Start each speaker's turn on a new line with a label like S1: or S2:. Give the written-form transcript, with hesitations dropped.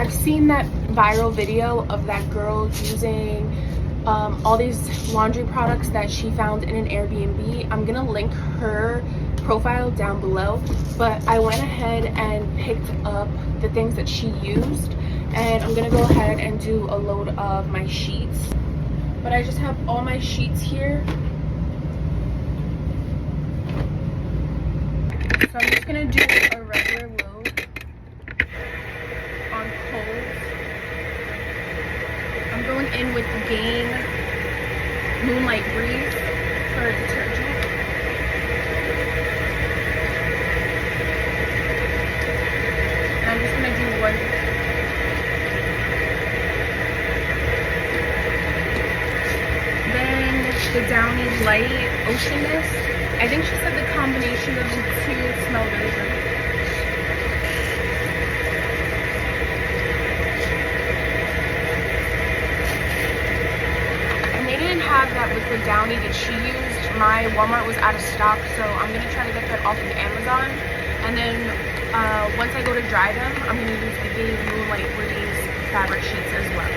S1: I've seen that viral video of that girl using all these laundry products that she found in an Airbnb. I'm gonna link her profile down below, but I went ahead and picked up the things that she used, and I'm gonna go ahead and do a load of my sheets. But I just have all my sheets here, so I'm just gonna do a regular load on Kohl's. I'm going in with Gain Moonlight Breeze for detergent. And I'm just gonna do one. Then the Downy Light Ocean Mist. I think she said the combination of the two smell really good. Have that liquid Downy that she used. My Walmart was out of stock, so I'm gonna try to get that off of Amazon. And then once I go to dry them, I'm gonna use the Gain Moonlight Breeze fabric sheets as well.